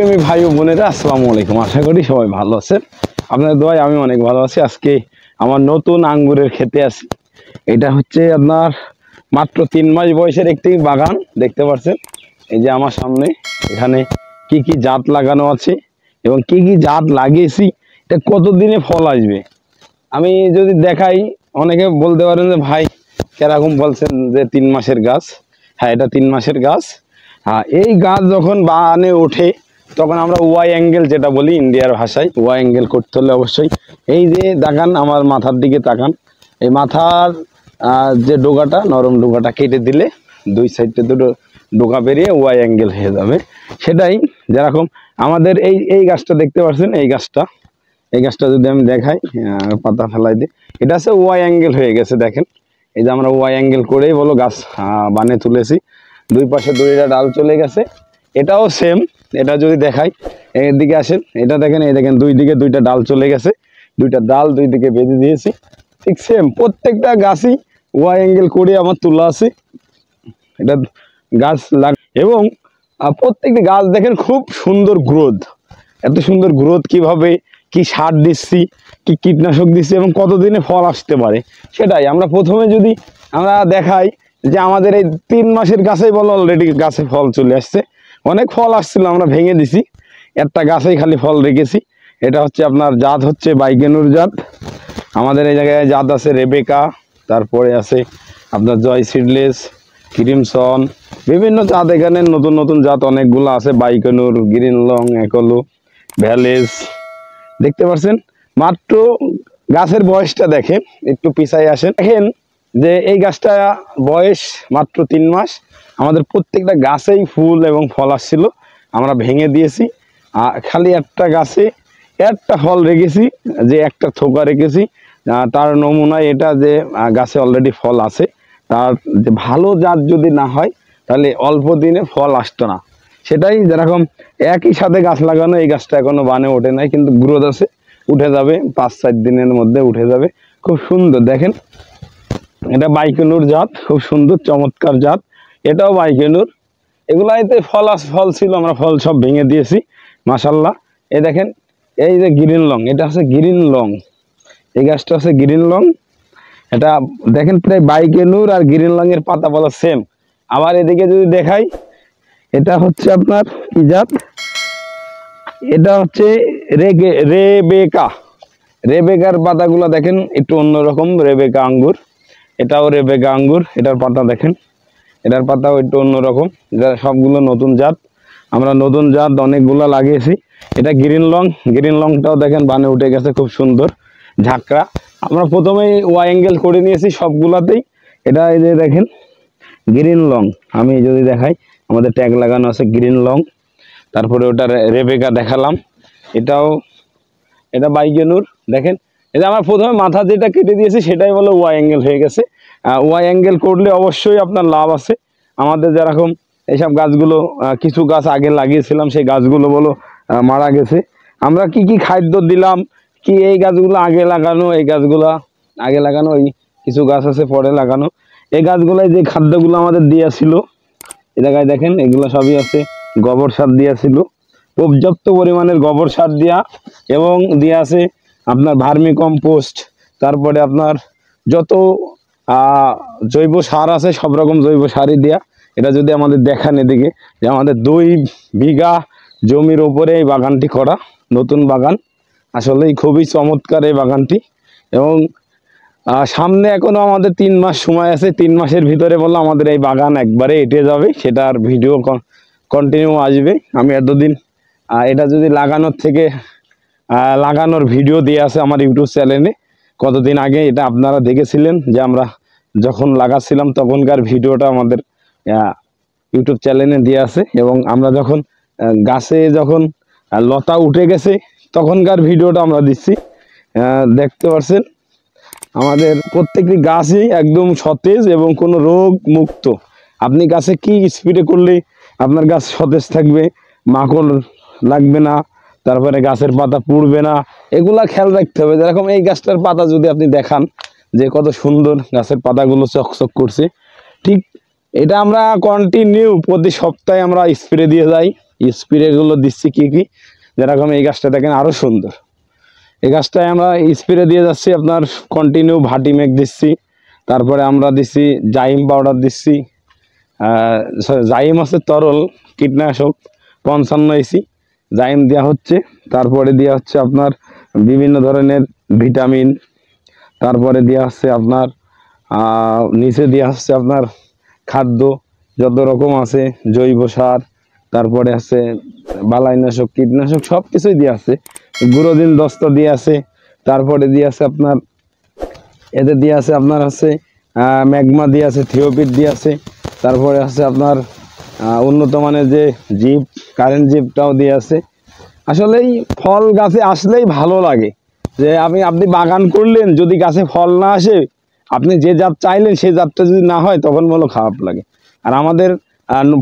প্রেমী ভাই ও বোনেরা আসসালামু আলাইকুম। আশা করি সবাই ভালো আছেন। আপনাদের দোয়ায় আমি অনেক ভালো আছি। আজকে আমার নতুন আঙ্গুরের খেতে আছি। এটা হচ্ছে আপনার মাত্র 3 মাস বয়সের একটি বাগান দেখতে পাচ্ছেন। এই যে আমার সামনে এখানে কি কি জাত লাগানো আছে এবং কি কি জাত লাগিয়েছি, এটা কতদিনে ফল আসবে আমি যদি দেখাই, অনেকে বলতে পারেন যে ভাই কেরকম বলছেন যে 3 মাসের গাছ। হ্যাঁ, এটা 3 মাসের গাছ। হ্যাঁ, এই গাছ যখন বাগানে ওঠে তখন আমরা ওয়াই অ্যাঙ্গেল যেটা বলি ইন্ডিয়ার ভাষায়, ওয়াই অ্যাঙ্গেল করতে হলে অবশ্যই এই যে তাকান, আমার মাথার দিকে তাকান। এই মাথার যে ডোকাটা, নরম ডোকাটা কেটে দিলে দুই সাইডে দুটো ডোকা বেরিয়ে ওয়াই অ্যাঙ্গেল হয়ে যাবে। সেটাই যেরকম আমাদের এই গাছটা দেখতে পাচ্ছেন, এই গাছটা যদি আমি দেখাই, পাতা ফেলাই দিই, এটা হচ্ছে ওয়াই অ্যাঙ্গেল হয়ে গেছে। দেখেন, এই যে আমরা ওয়াই অ্যাঙ্গেল করেই বলো গাছ বানিয়ে তুলেছি। দুই পাশে দুইটা ডাল চলে গেছে। এটাও সেম। এটা যদি দেখাই, এদিকে আসেন, এটা দেখেন, এই দেখেন দুই দিকে দুইটা ডাল চলে গেছে, দুইটা ডাল দুই দিকে বেঁধে দিয়েছি। ঠিক সেম প্রত্যেকটা গাছই ওয়াই অ্যাঙ্গেল করে আমার তোলা আছে। এটা গাছ এবং প্রত্যেকটি গাছ দেখেন খুব সুন্দর গ্রোথ। এত সুন্দর গ্রোথ কিভাবে, কি সার দিচ্ছি, কি কীটনাশক দিচ্ছি এবং কতদিনে ফল আসতে পারে, সেটাই আমরা প্রথমে যদি আমরা দেখাই যে আমাদের এই 3 মাসের গাছেই বলো অলরেডি গাছে ফল চলে আসছে। অনেক ফল আসছিল, আমরা ভেঙে দিছি, একটা গাছেই খালি ফল রেখেছি। এটা হচ্ছে আপনার জাত হচ্ছে বাইকেনুর জাত। আমাদের এই জায়গায় জাত আছে রেবেকা, তারপরে আছে আপনার জয় সিডলেস, ক্রিমসন, বিভিন্ন জাত এখানে নতুন নতুন জাত অনেকগুলো আছে। বাইকেনুর, গ্রিন লং, একলো, ভ্যালেজ দেখতে পাচ্ছেন। মাত্র গাছের বয়সটা দেখেন, একটু পিছাই আসেন, দেখেন যে এই গাছটা বয়স মাত্র 3 মাস। আমাদের প্রত্যেকটা গাছেই ফুল এবং ফল আসছিল, আমরা ভেঙে দিয়েছি। খালি একটা গাছে একটা ফল রেখেছি, যে একটা থোকা রেখেছি, তার নমুনায় এটা যে গাছে অলরেডি ফল আছে। তার যে ভালো জাত যদি না হয় তাহলে অল্প দিনে ফল আসতো না। সেটাই যেরকম একই সাথে গাছ লাগানো, এই গাছটা এখনো বানে ওঠে নাই, কিন্তু গ্রোথ আছে, উঠে যাবে 5-4 দিনের মধ্যে উঠে যাবে। খুব সুন্দর দেখেন, এটা বাইকেনুর জাত, খুব সুন্দর চমৎকার জাত। এটাও বাইকেনুর। এগুলাইতে ফল ছিল, আমরা ফল সব ভেঙে দিয়েছি মাশাল্লাহ। এই দেখেন, এই যে গ্রিন লং, এটা হচ্ছে গ্রিন লং, এই গাছটা হচ্ছে গ্রিন লং। এটা দেখেন প্রায় বাইকেনুর আর গ্রিন লং এর পাতা বলা সেম। আবার এদিকে যদি দেখাই, এটা হচ্ছে আপনার কি জাত, এটা হচ্ছে রেবেকা। রেবেকার পাতাগুলো দেখেন একটু অন্যরকম, রেবেকা আঙ্গুর, এটাও রেবেকা আঙ্গুর। এটার পাতা দেখেন, এটার পাতাও একটু অন্যরকম। এটা সবগুলো নতুন জাত, আমরা নতুন জাত অনেকগুলো লাগিয়েছি। এটা গ্রিন লং, গ্রিন লংটাও দেখেন বানে উঠে গেছে, খুব সুন্দর ঝাঁকড়া। আমরা প্রথমেই ওয়াই অ্যাঙ্গেল করে নিয়েছি সবগুলাতেই। এটা এই যে দেখেন গ্রিন লং, আমি যদি দেখাই, আমাদের ট্যাগ লাগানো আছে গ্রিন লং। তারপরে ওটা রেবেকা দেখালাম, এটা বাইকেনুর। দেখেন, এটা আমার প্রথমে মাথা যেটা কেটে দিয়েছি সেটাই বলো ওয়াই অ্যাঙ্গেল হয়ে গেছে। ওয়াই অ্যাঙ্গেল করলে অবশ্যই আপনার লাভ আছে। আমাদের যেরকম এইসব গাছগুলো, কিছু গাছ আগে লাগিয়েছিলাম, সেই গাছগুলো বলো মারা গেছে। আমরা কি কি খাদ্য দিলাম, কি এই গাছগুলো আগে লাগানো, এই গাছগুলো আগে লাগানো, এই কিছু গাছ আছে পরে লাগানো। এই গাছগুলোয় যে খাদ্যগুলো আমাদের দিয়েছিল, এই জায়গায় দেখেন এগুলো সবই আছে গোবর সার দিয়েছিল, পর্যাপ্ত পরিমাণের গোবর সার দেওয়া, এবং দেওয়া আছে আপনার ভার্মি কম্পোস্ট, তারপরে আপনার যত জৈব সার আছে সব রকম জৈব সারই দেওয়া। এটা যদি আমাদের দেখান এদিকে, যে আমাদের 2 বিঘা জমির ওপরে এই বাগানটি করা, নতুন বাগান, আসলেই খুবই চমৎকার এই বাগানটি। এবং সামনে এখনো আমাদের 3 মাস সময় আছে। 3 মাসের ভিতরে বললো আমাদের এই বাগান একবারে এঁটে যাবে, সেটার ভিডিও কন্টিনিউ আসবে। আমি এতদিন এটা যদি লাগানোর ভিডিও দিয়ে আছে আমার ইউটিউব চ্যানেলে কতদিন আগে, এটা আপনারা দেখেছিলেন যে আমরা যখন লাগাচ্ছিলাম তখনকার ভিডিওটা আমাদের ইউটিউব চ্যানেলে দিয়ে আছে। এবং আমরা যখন গাছে যখন লতা উঠে গেছে তখনকার ভিডিওটা আমরা দিচ্ছি, দেখতে পাচ্ছেন। আমাদের প্রত্যেকটি গাছই একদম সতেজ এবং কোনো রোগ মুক্ত। আপনি গাছে কি স্প্রে করলে আপনার গাছ সতেজ থাকবে, মাকড় লাগবে না, তারপরে গাছের পাতা পুড়বে না, এগুলা খেয়াল রাখতে হবে। যেরকম এই গাছটার পাতা যদি আপনি দেখান যে কত সুন্দর গাছের পাতাগুলো চকচক করছে, ঠিক এটা আমরা কন্টিনিউ প্রতি সপ্তাহে আমরা স্প্রে দিয়ে যাই। স্প্রেগুলো দিচ্ছি কি কি, যেরকম এই গাছটা দেখেন আরও সুন্দর। এই গাছটায় আমরা স্প্রে দিয়ে যাচ্ছি আপনার কন্টিনিউ ভাটিমেক দিচ্ছি, তারপরে আমরা দিচ্ছি জাইম পাউডার দিচ্ছি, জাইম আছে তরল কীটনাশক 55 ইসি জাইম দেওয়া হচ্ছে, তারপরে দেওয়া হচ্ছে আপনার বিভিন্ন ধরনের ভিটামিন, তারপরে দেওয়া হচ্ছে আপনার নিচে দেওয়া হচ্ছে আপনার খাদ্য যত রকম আছে, জৈব সার, তারপরে আছে বালাইনাশক কীটনাশক সব কিছুই দিয়ে আছে, গুঁড়োদিন দস্তা দিয়ে আছে, তারপরে দিয়ে আছে আপনার এতে দিয়ে আছে আপনার হচ্ছে ম্যাগমা দিয়ে আছে, থিওপিট দিয়ে আছে, তারপরে আছে আপনার উন্নত মানের যে জিপ কারেন্ট জিপটাও দিয়ে আছে। আসলেই ফল গাছে আসলেই ভালো লাগে, যে আপনি বাগান করলেন যদি গাছে ফল না আসে, আপনি যে জাত চাইলেন সেই জাতটা যদি না হয় তখন বলো খারাপ লাগে। আর আমাদের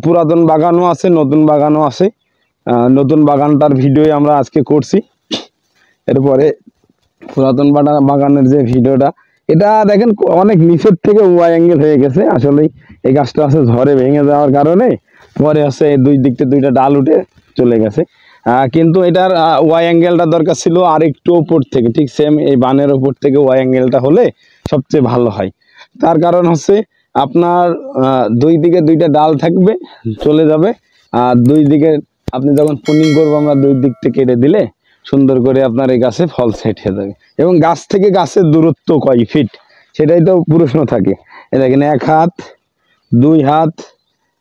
পুরাতন বাগানও আছে, নতুন বাগানও আছে। নতুন বাগানটার ভিডিও আমরা আজকে করছি। এরপরে পুরাতন বাগানের যে ভিডিওটা, এটা দেখেন অনেক নিচের থেকে ওয়াই অ্যাঙ্গেল হয়ে গেছে। আসলে এই গাছটা আছে ঝড়ে ভেঙে যাওয়ার কারণে পরে আছে দুই দিক থেকে দুইটা ডাল উঠে চলে গেছে, কিন্তু এটার ওয়াই অ্যাঙ্গেলটা দরকার ছিল আর একটু উপর থেকে, ঠিক সেম এই বানের উপর থেকে ওয়াই অ্যাঙ্গেলটা হলে সবচেয়ে ভালো হয়। তার কারণ হচ্ছে আপনার দুই দিকে দুইটা ডাল থাকবে, চলে যাবে, আর দুই দিকে আপনি যখন প্রুনিং করবো আমরা দুই দিক থেকে কেটে দিলে সুন্দর করে আপনার এই গাছে ফল সেট হয়ে যাবে। এবং গাছ থেকে গাছের দূরত্ব কয় ফিট সেটাই তো প্রশ্ন থাকে। এ দেখেন 1 হাত 2 হাত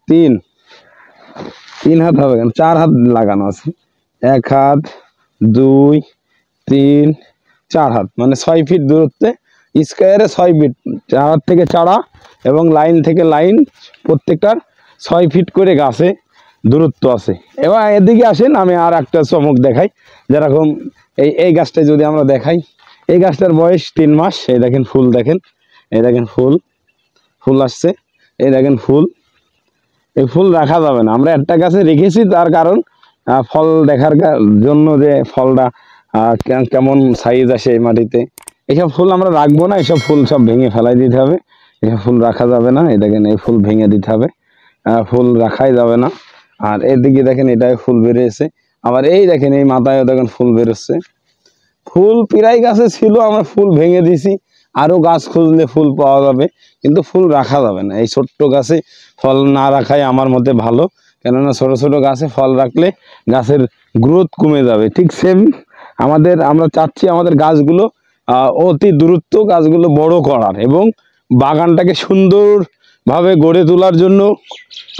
3 হাত হবে কেন, 4 হাত লাগানো আছে। 1 হাত 2 3 4 হাত মানে 6 ফিট দূরত্বে, স্কোয়ারে 6 ফিট, চারা থেকে চারা এবং লাইন থেকে লাইন প্রত্যেকটার 6 ফিট করে গাছে দূরত্ব আছে। এবার এদিকে আসেন আমি আর একটা চমক দেখাই, যেরকম এই গাছটা যদি আমরা দেখাই, এই গাছটার বয়স 3 মাস। এই দেখেন ফুল, দেখেন এই দেখেন ফুল আসছে, এই দেখেন ফুল। এই ফুল রাখা যাবে না, আমরা একটা গাছে রেখেছি তার কারণ ফল দেখার জন্য, যে ফলটা কেমন সাইজ আসে এই মাটিতে। এইসব ফুল আমরা রাখবো না, এইসব ফুল সব ভেঙে ফেলাই দিতে হবে, এইসব ফুল রাখা যাবে না। এই দেখেন এই ফুল ভেঙে দিতে হবে, ফুল রাখাই যাবে না। আর এদিকে দেখেন এটাই ফুল বেরিয়েছে, আবার এই দেখেন এই মাথায়ও দেখেন ফুল বেরোচ্ছে। ফুল প্রায় গাছে ছিল, আমরা ফুল ভেঙে দিছি, আরো গাছ খুঁজলে ফুল পাওয়া যাবে, কিন্তু ফুল রাখা যাবে না। এই ছোট্ট গাছে ফল না রাখাই আমার মতে ভালো, কেননা ছোট ছোট গাছে ফল রাখলে গাছের গ্রোথ কমে যাবে। ঠিক সেম আমরা চাচ্ছি আমাদের গাছগুলো অতি দ্রুত গাছগুলো বড় করার এবং বাগানটাকে সুন্দরভাবে গড়ে তোলার জন্য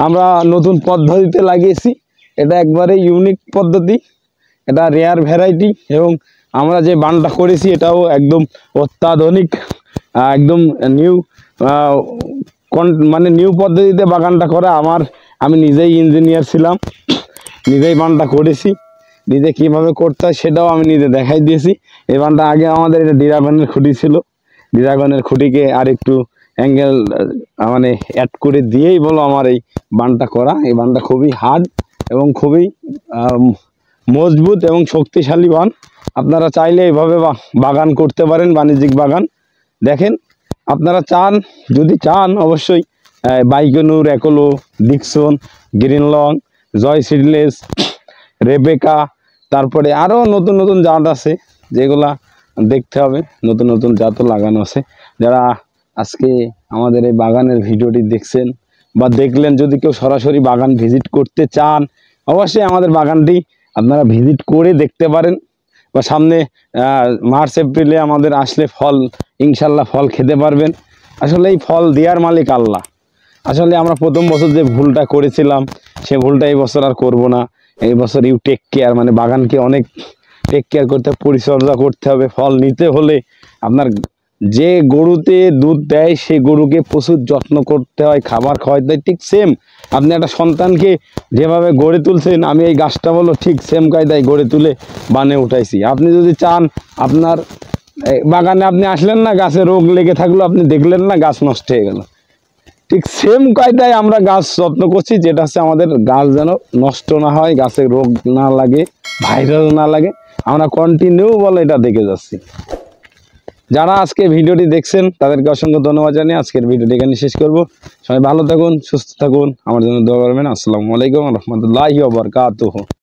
আমরা নতুন পদ্ধতিতে লাগিয়েছি। এটা একবারে ইউনিক পদ্ধতি, এটা রেয়ার ভ্যারাইটি, এবং আমরা যে বানটা করেছি এটাও একদম অত্যাধুনিক, একদম নিউ, মানে নিউ পদ্ধতিতে বাগানটা করা। আমি নিজেই ইঞ্জিনিয়ার ছিলাম, নিজেই বানটা করেছি, নিজে কীভাবে করতে হয় সেটাও আমি নিজে দেখাই দিয়েছি। এই বানটা আগে আমাদের এটা ড্রাগনের খুঁটি ছিল, ড্রাগনের খুঁটিকে আর একটু অ্যাঙ্গেল মানে অ্যাড করে দিয়েই বলো আমার এই বানটা করা। এই বানটা খুবই হার্ড এবং খুবই মজবুত এবং শক্তিশালী বান। আপনারা চাইলে এইভাবে বাগান করতে পারেন, বাণিজ্যিক বাগান। দেখেন আপনারা যদি চান অবশ্যই বাইকনুর, একলো, ডিকসন, গ্রিন লং, জয় সিডলেস, রেবেকা, তারপরে আরও নতুন নতুন জাত আছে যেগুলা দেখতে হবে, নতুন নতুন জাতও লাগানো আছে। যারা আজকে আমাদের এই বাগানের ভিডিওটি দেখছেন বা দেখলেন, যদি কেউ সরাসরি বাগান ভিজিট করতে চান অবশ্যই আমাদের বাগানটি আপনারা ভিজিট করে দেখতে পারেন, বা সামনে মার্চ এপ্রিলে আমাদের আসলে ইনশাল্লাহ ফল খেতে পারবেন। আসলে এই ফল দেওয়ার মালিক আল্লাহ। আসলে আমরা প্রথম বছর যে ভুলটা করেছিলাম সে ভুলটা এই বছর আর করব না। এই বছর ইউ টেক কেয়ার, মানে বাগানকে অনেক টেক কেয়ার করতে হবে, পরিচর্যা করতে হবে। ফল নিতে হলে আপনার যে গরুতে দুধ দেয় সেই গরুকে প্রচুর যত্ন করতে হয়, খাবার খাওয়াতে হয়। ঠিক সেম আপনি একটা সন্তানকে যেভাবে গড়ে তুলছেন, আমি এই গাছটা বলো ঠিক সেম কায়দায় গড়ে তুলে বানে উঠাইছি। আপনি যদি চান, আপনার বাগানে আপনি আসলেন না, গাছে রোগ লেগে থাকলো, আপনি দেখলেন না, গাছ নষ্ট হয়ে গেল। ঠিক সেম কায়দায় আমরা গাছ যত্ন করছি, যেটা হচ্ছে আমাদের গাছ যেন নষ্ট না হয়, গাছে রোগ না লাগে, ভাইরাস না লাগে। আমরা কন্টিনিউ বলে এটা দেখে যাচ্ছি। যারা আজকে ভিডিওটি দেখছেন তাদেরকে অসংখ্য ধন্যবাদ জানিয়ে আজকের ভিডিওটি এখানে শেষ করব। সবাই ভালো থাকুন, সুস্থ থাকুন, আমার জন্য দোয়া করবেন। আসসালামু আলাইকুম ওয়া রাহমাতুল্লাহি ওয়া বারাকাতুহু।